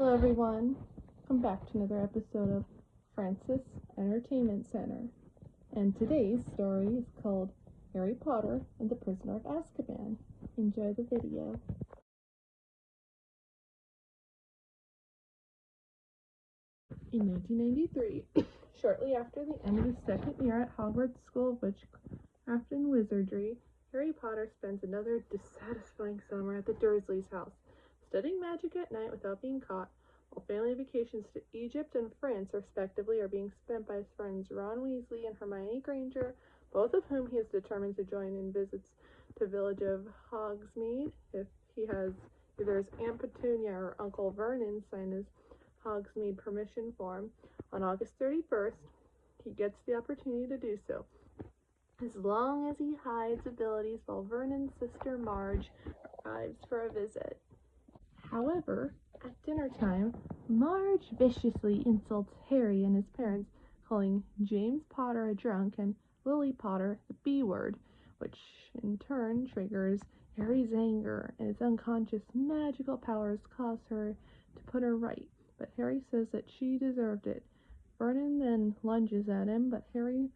Hello everyone, welcome back to another episode of Francis Entertainment Center. And today's story is called Harry Potter and the Prisoner of Azkaban. Enjoy the video. In 1993, shortly after the end of his second year at Hogwarts School of Witchcraft and Wizardry, Harry Potter spends another dissatisfying summer at the Dursleys' house, studying magic at night without being caught, while family vacations to Egypt and France, respectively, are being spent by his friends Ron Weasley and Hermione Granger, both of whom he is determined to join in visits to the village of Hogsmeade if he has either his Aunt Petunia or Uncle Vernon sign his Hogsmeade permission form. On August 31st, he gets the opportunity to do so, as long as he hides abilities while Vernon's sister Marge arrives for a visit. However, at dinner time, Marge viciously insults Harry and his parents, calling James Potter a drunk and Lily Potter the B word, which in turn triggers Harry's anger, and his unconscious magical powers cause her to put her right, but Harry says that she deserved it. Vernon then lunges at him, but Harry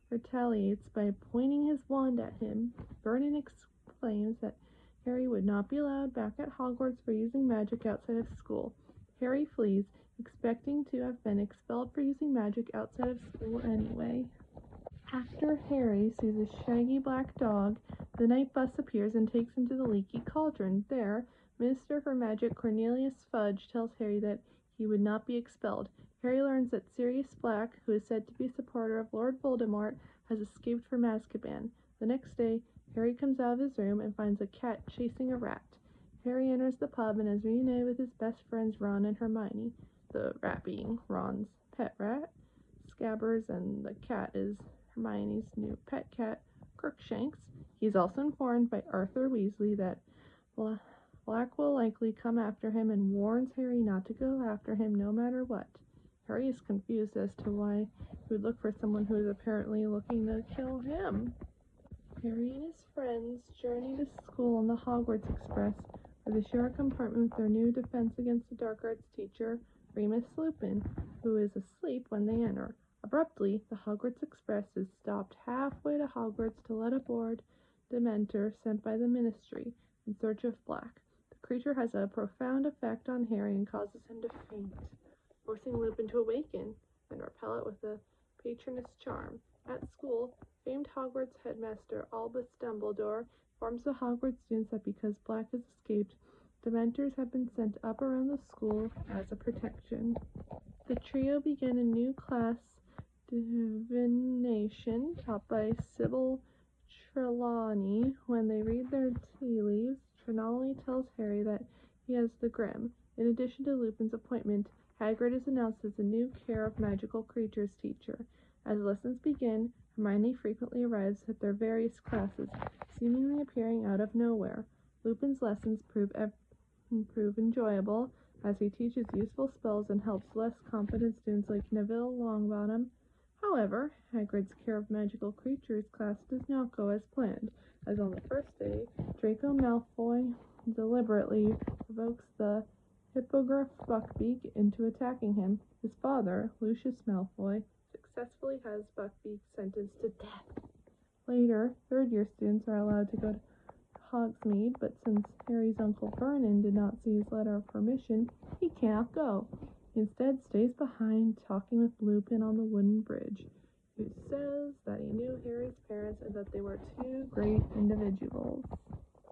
retaliates by pointing his wand at him. Vernon exclaims that Harry would not be allowed back at Hogwarts for using magic outside of school. Harry flees, expecting to have been expelled for using magic outside of school anyway. After Harry sees a shaggy black dog, the night bus appears and takes him to the Leaky Cauldron. There, Minister for Magic Cornelius Fudge tells Harry that he would not be expelled. Harry learns that Sirius Black, who is said to be a supporter of Lord Voldemort, has escaped from Azkaban. The next day, Harry comes out of his room and finds a cat chasing a rat. Harry enters the pub and is reunited with his best friends Ron and Hermione, the rat being Ron's pet rat, Scabbers, and the cat is Hermione's new pet cat, Crookshanks. He is also informed by Arthur Weasley that Black will likely come after him and warns Harry not to go after him no matter what. Harry is confused as to why he would look for someone who is apparently looking to kill him. Harry and his friends journey to school on the Hogwarts Express, where they share a compartment with their new Defense Against the Dark Arts teacher, Remus Lupin, who is asleep when they enter. Abruptly, the Hogwarts Express is stopped halfway to Hogwarts to let aboard Dementor sent by the Ministry in search of Black. The creature has a profound effect on Harry and causes him to faint, forcing Lupin to awaken and repel it with a patronus charm. At school, famed Hogwarts headmaster Albus Dumbledore informs the Hogwarts students that because Black has escaped, Dementors have been sent up around the school as a protection. The trio begin a new class, Divination, taught by Sybil Trelawney. When they read their tea leaves, Trelawney tells Harry that he has the Grim. In addition to Lupin's appointment, Hagrid is announced as the new Care of Magical Creatures teacher. As lessons begin, Hermione frequently arrives at their various classes, seemingly appearing out of nowhere. Lupin's lessons prove enjoyable, as he teaches useful spells and helps less competent students like Neville Longbottom. However, Hagrid's Care of Magical Creatures class does not go as planned, as on the first day, Draco Malfoy deliberately provokes the Hippogriff Buckbeak into attacking him. His father, Lucius Malfoy, successfully has Buckbeak sentenced to death. Later, third-year students are allowed to go to Hogsmeade, but since Harry's Uncle Vernon did not see his letter of permission, he cannot go. He instead stays behind, talking with Lupin on the wooden bridge, who says that he knew Harry's parents and that they were two great individuals.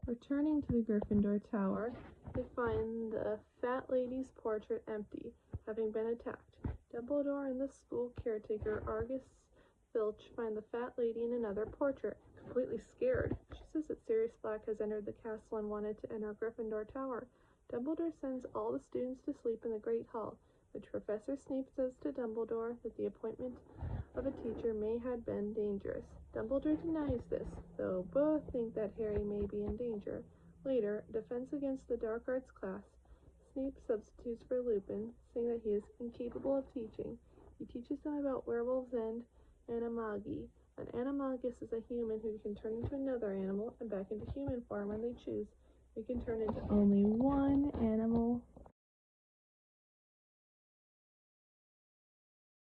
Returning to the Gryffindor Tower, they find the fat lady's portrait empty, having been attacked. Dumbledore and the school caretaker, Argus Filch, find the fat lady in another portrait, completely scared. She says that Sirius Black has entered the castle and wanted to enter Gryffindor Tower. Dumbledore sends all the students to sleep in the Great Hall, which Professor Snape says to Dumbledore that the appointment of a teacher may have been dangerous. Dumbledore denies this, though both think that Harry may be in danger. Later, Defense Against the Dark Arts class, Snape substitutes for Lupin, saying that he is incapable of teaching. He teaches them about werewolves and animagi. An animagus is a human who can turn into another animal and back into human form when they choose. They can turn into only one animal